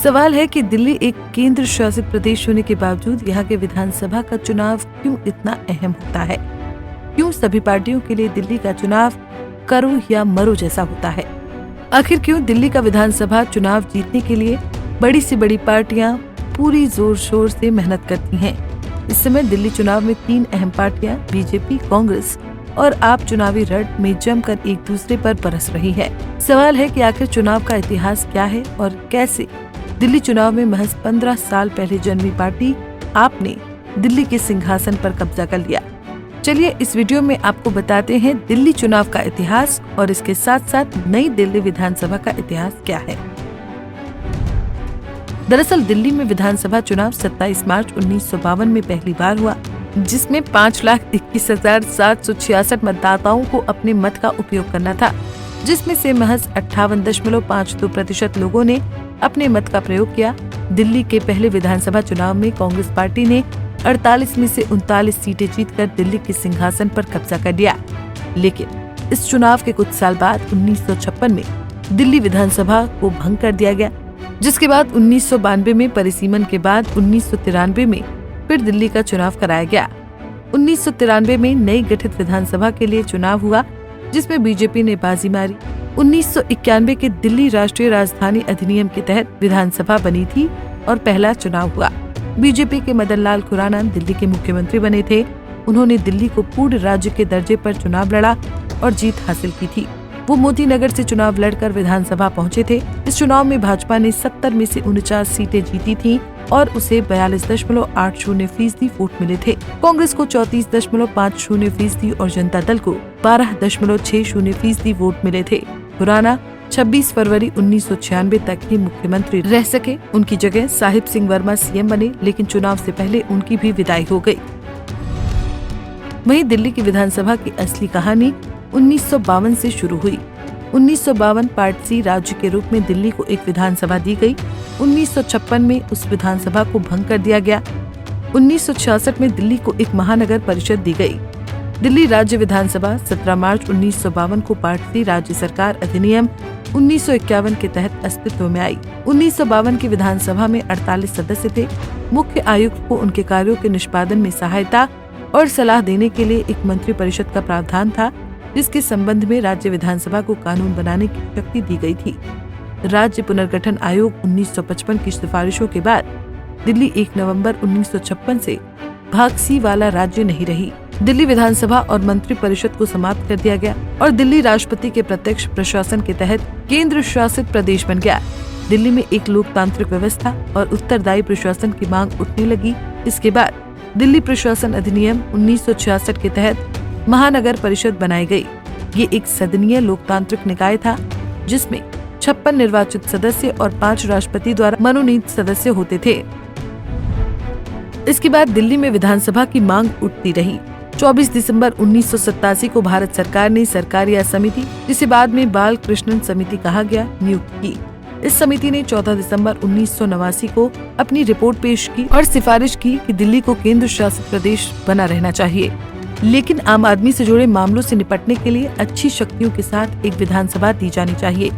सवाल है कि दिल्ली एक केंद्र शासित प्रदेश होने के बावजूद यहाँ के विधानसभा का चुनाव क्यों इतना अहम होता है? क्यों सभी पार्टियों के लिए दिल्ली का चुनाव करो या मरो जैसा होता है? आखिर क्यों दिल्ली का विधानसभा चुनाव जीतने के लिए बड़ी से बड़ी पार्टियां पूरी जोर शोर से मेहनत करती हैं? इस समय दिल्ली चुनाव में 3 अहम पार्टियां बीजेपी, कांग्रेस और आप चुनावी रण में जमकर एक दूसरे पर बरस रही है। सवाल है कि आखिर चुनाव का इतिहास क्या है और कैसे दिल्ली चुनाव में महज 15 साल पहले जन्मी पार्टी आप ने दिल्ली के सिंहासन पर कब्जा कर लिया। चलिए इस वीडियो में आपको बताते हैं दिल्ली चुनाव का इतिहास और इसके साथ साथ नई दिल्ली विधानसभा का इतिहास क्या है। दरअसल दिल्ली में विधानसभा चुनाव 27 मार्च 1952 में पहली बार हुआ, जिसमें 5,21,766 मतदाताओं को अपने मत का उपयोग करना था, जिसमें से महज 58.52% लोगों ने अपने मत का प्रयोग किया। दिल्ली के पहले विधानसभा चुनाव में कांग्रेस पार्टी ने 48 में से 39 सीटें जीतकर दिल्ली के सिंहासन पर कब्जा कर लिया। लेकिन इस चुनाव के कुछ साल बाद 1956 में दिल्ली विधानसभा को भंग कर दिया गया, जिसके बाद 1992 में परिसीमन के बाद 1993 में फिर दिल्ली का चुनाव कराया गया। 1993 में नई गठित विधानसभा के लिए चुनाव हुआ, जिसमें बीजेपी ने बाजी मारी। 1991 के दिल्ली राष्ट्रीय राजधानी अधिनियम के तहत विधानसभा बनी थी और पहला चुनाव हुआ। बीजेपी के मदन लाल खुराना दिल्ली के मुख्यमंत्री बने थे। उन्होंने दिल्ली को पूर्ण राज्य के दर्जे पर चुनाव लड़ा और जीत हासिल की थी। वो मोती नगर से चुनाव लड़कर विधानसभा पहुंचे थे। इस चुनाव में भाजपा ने 70 में से 49 सीटें जीती थीं और उसे 42.80% वोट मिले थे। कांग्रेस को 34.50% और जनता दल को 12.60% वोट मिले थे। खुराना 26 फरवरी 1996 तक ही मुख्यमंत्री रह सके। उनकी जगह साहिब सिंह वर्मा सीएम बने, लेकिन चुनाव से पहले उनकी भी विदाई हो गई। वहीं दिल्ली की विधानसभा की असली कहानी 1952 से शुरू हुई। 1952 पार्ट सी राज्य के रूप में दिल्ली को एक विधानसभा दी गई। 1956 में उस विधानसभा को भंग कर दिया गया। 1966 में दिल्ली को एक महानगर परिषद दी गई। दिल्ली राज्य विधानसभा 17 मार्च 1952 को पार्ट सी राज्य सरकार अधिनियम 1951 के तहत अस्तित्व में आई। 1952 की विधानसभा में 48 सदस्य थे। मुख्य आयुक्त को उनके कार्यों के निष्पादन में सहायता और सलाह देने के लिए एक मंत्री परिषद का प्रावधान था, जिसके संबंध में राज्य विधानसभा को कानून बनाने की शक्ति दी गई थी। राज्य पुनर्गठन आयोग 1955 की सिफारिशों के बाद दिल्ली 1 नवंबर 1956 से भाग सी वाला राज्य नहीं रही। दिल्ली विधानसभा और मंत्री परिषद को समाप्त कर दिया गया और दिल्ली राष्ट्रपति के प्रत्यक्ष प्रशासन के तहत केंद्र शासित प्रदेश बन गया। दिल्ली में एक लोकतांत्रिक व्यवस्था और उत्तरदायी प्रशासन की मांग उठने लगी। इसके बाद दिल्ली प्रशासन अधिनियम 1966 के तहत महानगर परिषद बनाई गई। ये एक सदनीय लोकतांत्रिक निकाय था, जिसमें 56 निर्वाचित सदस्य और 5 राष्ट्रपति द्वारा मनोनीत सदस्य होते थे। इसके बाद दिल्ली में विधानसभा की मांग उठती रही। 24 दिसंबर 1987 को भारत सरकार ने सरकारिया समिति, जिसे बाद में बाल कृष्णन समिति कहा गया, नियुक्त की। इस समिति ने 14 दिसंबर 1989 को अपनी रिपोर्ट पेश की और सिफारिश की कि दिल्ली को केंद्र शासित प्रदेश बना रहना चाहिए, लेकिन आम आदमी से जुड़े मामलों से निपटने के लिए अच्छी शक्तियों के साथ एक विधानसभा दी जानी चाहिए।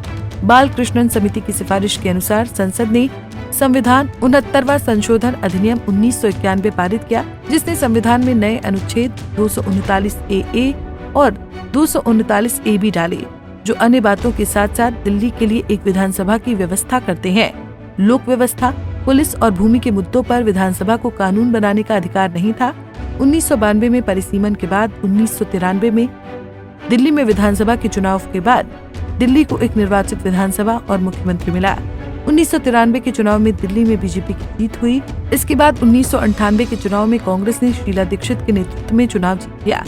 बाल कृष्णन समिति की सिफारिश के अनुसार संसद ने संविधान 69वां संशोधन अधिनियम 1991 पारित किया, जिसने संविधान में नए अनुच्छेद 239 ए और 239 ए बी डाले, जो अन्य बातों के साथ साथ दिल्ली के लिए एक विधानसभा की व्यवस्था करते हैं। लोक व्यवस्था, पुलिस और भूमि के मुद्दों पर विधानसभा को कानून बनाने का अधिकार नहीं था। 1992 में परिसीमन के बाद 1993 में दिल्ली में विधानसभा के चुनाव के बाद दिल्ली को एक निर्वाचित विधानसभा और मुख्यमंत्री मिला। 1993 के चुनाव में दिल्ली में बीजेपी की जीत हुई। इसके बाद 1998 के चुनाव में कांग्रेस ने शीला दीक्षित के नेतृत्व में चुनाव जीत लिया।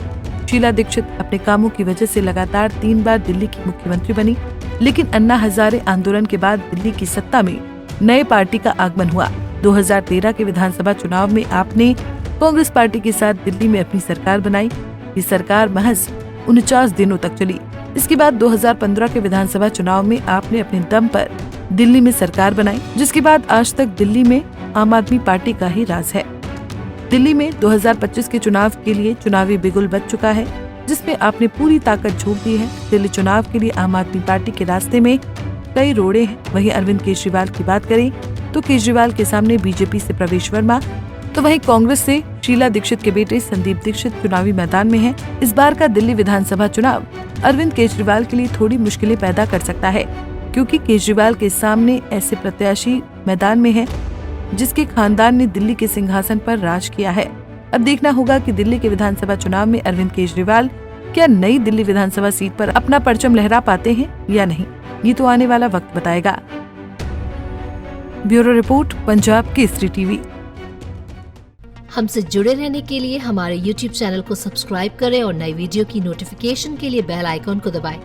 शीला दीक्षित अपने कामों की वजह से लगातार 3 बार दिल्ली की मुख्यमंत्री बनी, लेकिन अन्ना हजारे आंदोलन के बाद दिल्ली की सत्ता में नए पार्टी का आगमन हुआ। 2013 के विधानसभा चुनाव में आपने कांग्रेस पार्टी के साथ दिल्ली में अपनी सरकार बनाई। ये सरकार महज 49 दिनों तक चली। इसके बाद 2015 के विधानसभा चुनाव में आपने अपने दम पर दिल्ली में सरकार बनाई, जिसके बाद आज तक दिल्ली में आम आदमी पार्टी का ही राज है। दिल्ली में 2025 के चुनाव के लिए चुनावी बिगुल बज चुका है, जिसमें आपने पूरी ताकत झोंक दी है। दिल्ली चुनाव के लिए आम आदमी पार्टी के रास्ते में कई रोड़े हैं। वहीं अरविंद केजरीवाल की बात करें तो केजरीवाल के सामने बीजेपी से प्रवेश वर्मा, तो वहीं कांग्रेस से शीला दीक्षित के बेटे संदीप दीक्षित चुनावी मैदान में हैं। इस बार का दिल्ली विधानसभा चुनाव अरविंद केजरीवाल के लिए थोड़ी मुश्किलें पैदा कर सकता है, क्योंकि केजरीवाल के सामने ऐसे प्रत्याशी मैदान में हैं जिसके खानदान ने दिल्ली के सिंहासन पर राज किया है। अब देखना होगा कि दिल्ली के विधानसभा चुनाव में अरविंद केजरीवाल क्या नई दिल्ली विधानसभा सीट पर अपना परचम लहरा पाते हैं या नहीं, ये तो आने वाला वक्त बताएगा। Bureau report, Punjab Kesari TV. हमसे जुड़े रहने के लिए हमारे YouTube चैनल को सब्सक्राइब करें और नई वीडियो की नोटिफिकेशन के लिए बेल आइकॉन को दबाएं।